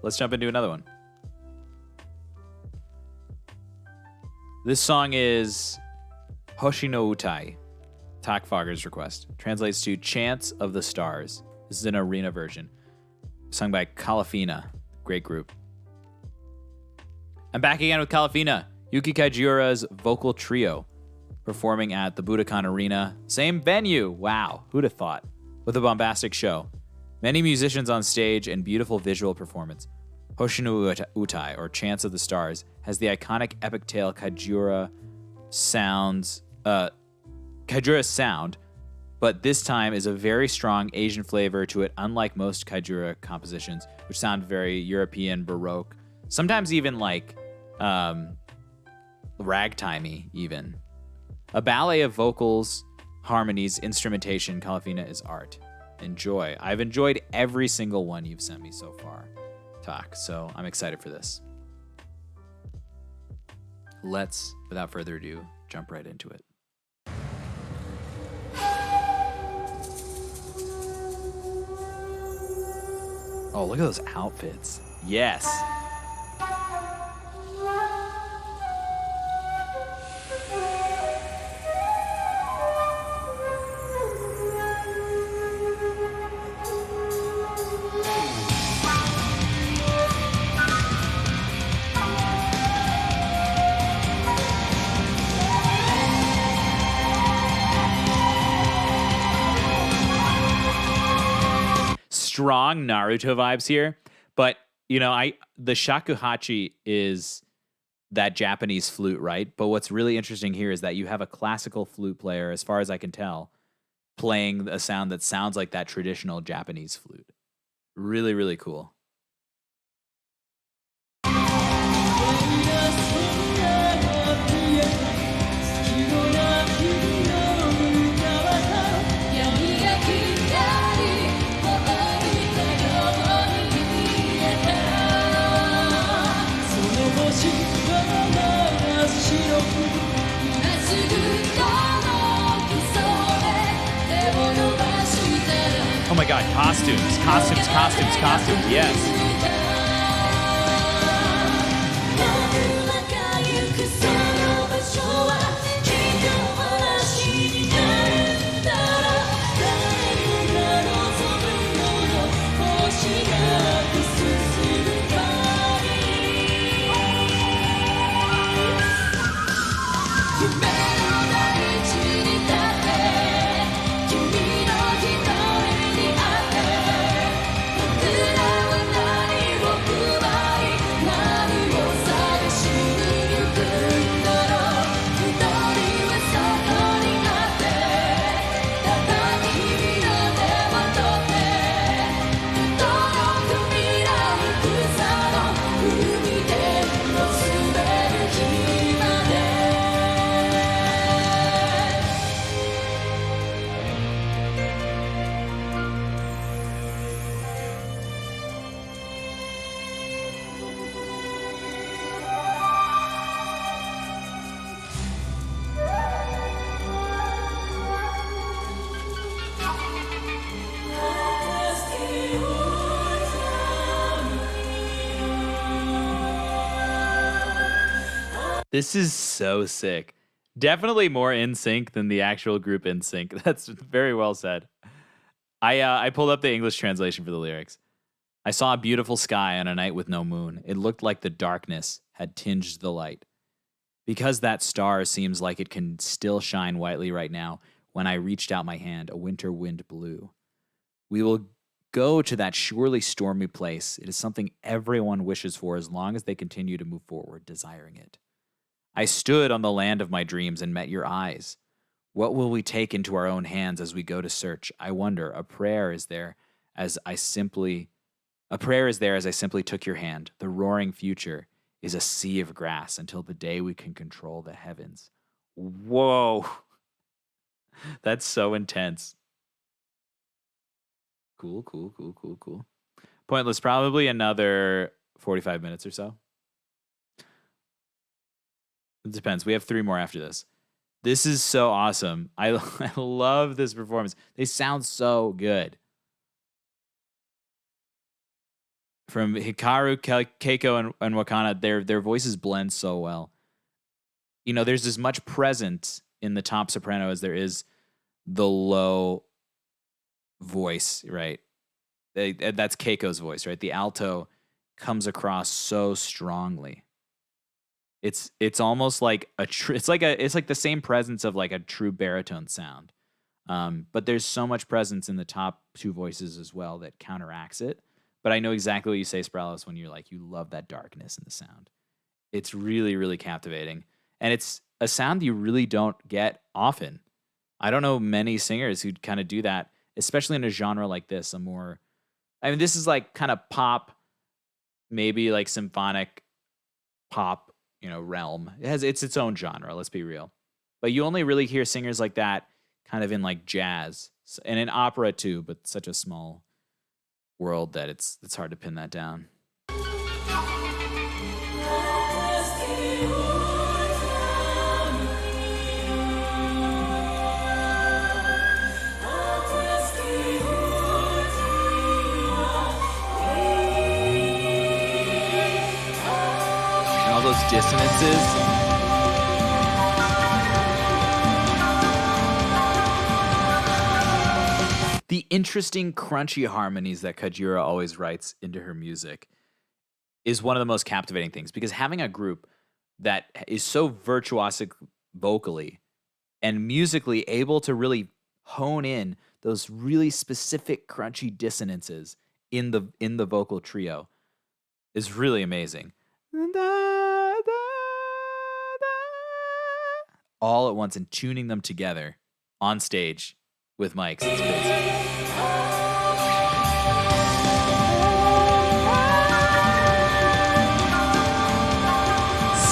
let's jump into another one. This song is Hoshi no Utai, Takfogger's request. Translates to Chants of the Stars. This is an arena version. Sung by Kalafina. Great group. I'm back again with Kalafina, Yuki Kajiura's vocal trio, performing at the Budokan Arena. Same venue. Wow, who'd have thought? With a bombastic show. Many musicians on stage and beautiful visual performance. Hoshi no Utai, or Chants of the Stars, has the iconic epic tale Kajiura sound, but this time is a very strong Asian flavor to it, unlike most Kajiura compositions, which sound very European, Baroque, sometimes even like ragtimey even. A ballet of vocals, harmonies, instrumentation, Kalafina is art. Enjoy. I've enjoyed every single one you've sent me so far, Tak, so I'm excited for this. Let's, without further ado, jump right into it. Oh, look at those outfits. Yes. Strong Naruto vibes here, but the shakuhachi is that Japanese flute, right? But what's really interesting here is that you have a classical flute player, as far as I can tell, playing a sound that sounds like that traditional Japanese flute. Really, really cool. Oh my god, costumes, yes. This is so sick. Definitely more in sync than the actual group in sync. That's very well said. I pulled up the English translation for the lyrics. I saw a beautiful sky on a night with no moon. It looked like the darkness had tinged the light. Because that star seems like it can still shine whitely right now, when I reached out my hand, a winter wind blew. We will go to that surely stormy place. It is something everyone wishes for as long as they continue to move forward, desiring it. I stood on the land of my dreams and met your eyes. What will we take into our own hands as we go to search? I wonder. A prayer is there as I simply took your hand. The roaring future is a sea of grass until the day we can control the heavens. Whoa. That's so intense. Cool. Pointless, probably another 45 minutes or so. It depends. We have 3 more after this. This is so awesome. I love this performance. They sound so good. from Hikaru, Keiko, and Wakana, their voices blend so well. You know, there's as much presence in the top soprano as there is the low voice, right? That's Keiko's voice, right? The alto comes across so strongly. It's almost like it's like the same presence of like a true baritone sound. But there's so much presence in the top two voices as well that counteracts it. But I know exactly what you say, Sprallos, when you're like, you love that darkness in the sound. It's really, really captivating. And it's a sound you really don't get often. I don't know many singers who kind of do that, especially in a genre like this. This is like kind of pop, maybe like symphonic pop, realm. It's its own genre, let's be real. But you only really hear singers like that kind of in like jazz and in opera too, but such a small world that it's hard to pin that down. And all those dissonances. The interesting crunchy harmonies that Kajira always writes into her music is one of the most captivating things, because having a group that is so virtuosic vocally and musically able to really hone in those really specific crunchy dissonances in the vocal trio is really amazing. All at once and tuning them together on stage with mics. It's crazy.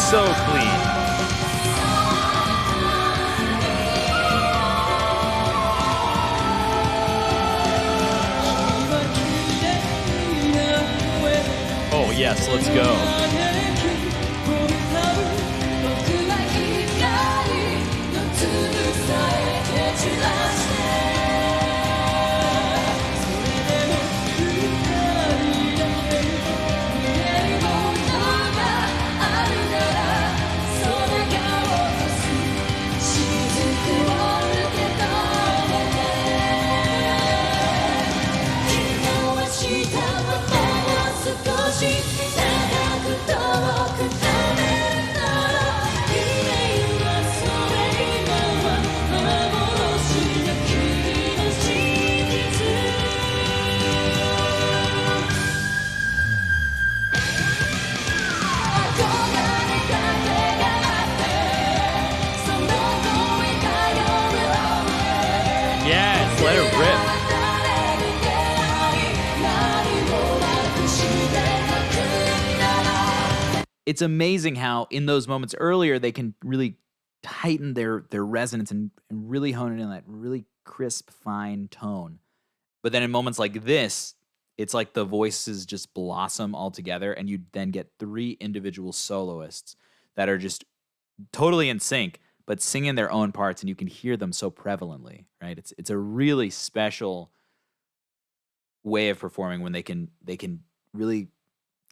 So clean. Oh yes, let's go. Yes, let it rip. It's amazing how in those moments earlier they can really heighten their resonance and really hone it in that really crisp, fine tone. But then in moments like this, it's like the voices just blossom all together, and you then get three individual soloists that are just totally in sync, but singing their own parts, and you can hear them so prevalently, right? It's a really special way of performing when they can really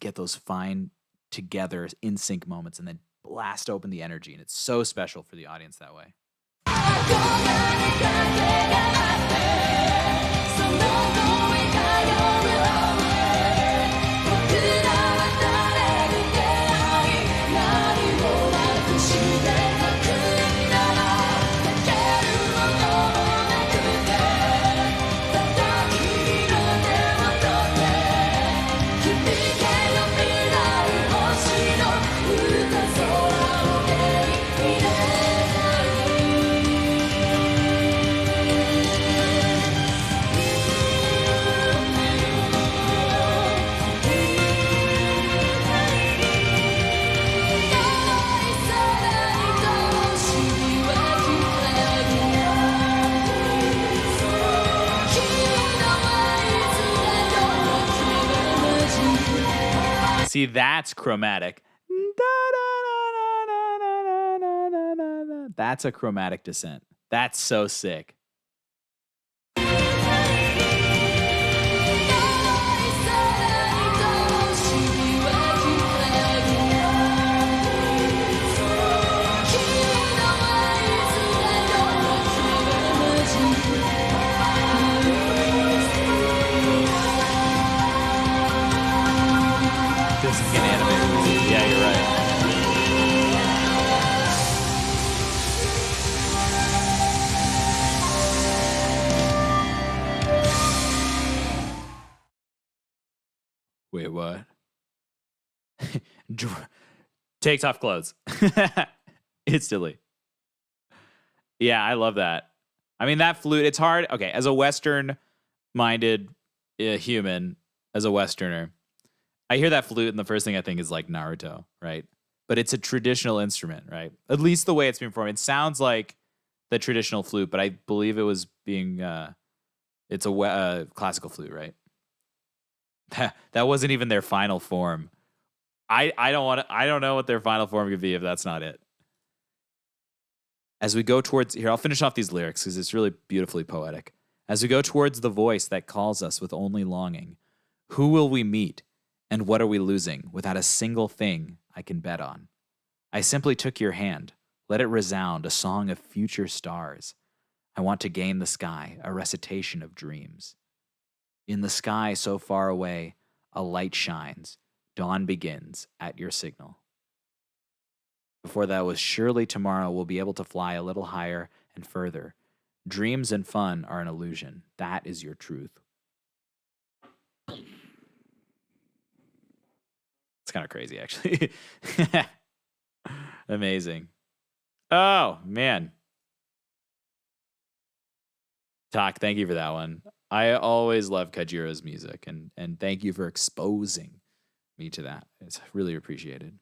get those fine together in sync moments and then blast open the energy, and it's so special for the audience that way. See, that's chromatic. That's a chromatic descent. That's so sick. Mexican animated movie. Yeah, you're right. Wait, what? Takes off clothes instantly. Yeah, I love that. I mean, that flute, it's hard. Okay, as a Western minded human, as a Westerner, I hear that flute, and the first thing I think is like Naruto, right? But it's a traditional instrument, right? At least the way it's being performed. It sounds like the traditional flute, but I believe it was being, it's a classical flute, right? That wasn't even their final form. I don't want to, I don't know what their final form could be if that's not it. As we go towards, here, I'll finish off these lyrics because it's really beautifully poetic. As we go towards the voice that calls us with only longing, who will we meet and what are we losing without a single thing I can bet on? I simply took your hand. Let it resound, a song of future stars. I want to gain the sky, a recitation of dreams. In the sky so far away, a light shines. Dawn begins at your signal. Before that was surely tomorrow we'll be able to fly a little higher and further. Dreams and fun are an illusion. That is your truth. It's kind of crazy, actually. Amazing. Oh, man. Tak, thank you for that one. I always love Kajiro's music, and thank you for exposing me to that. It's really appreciated.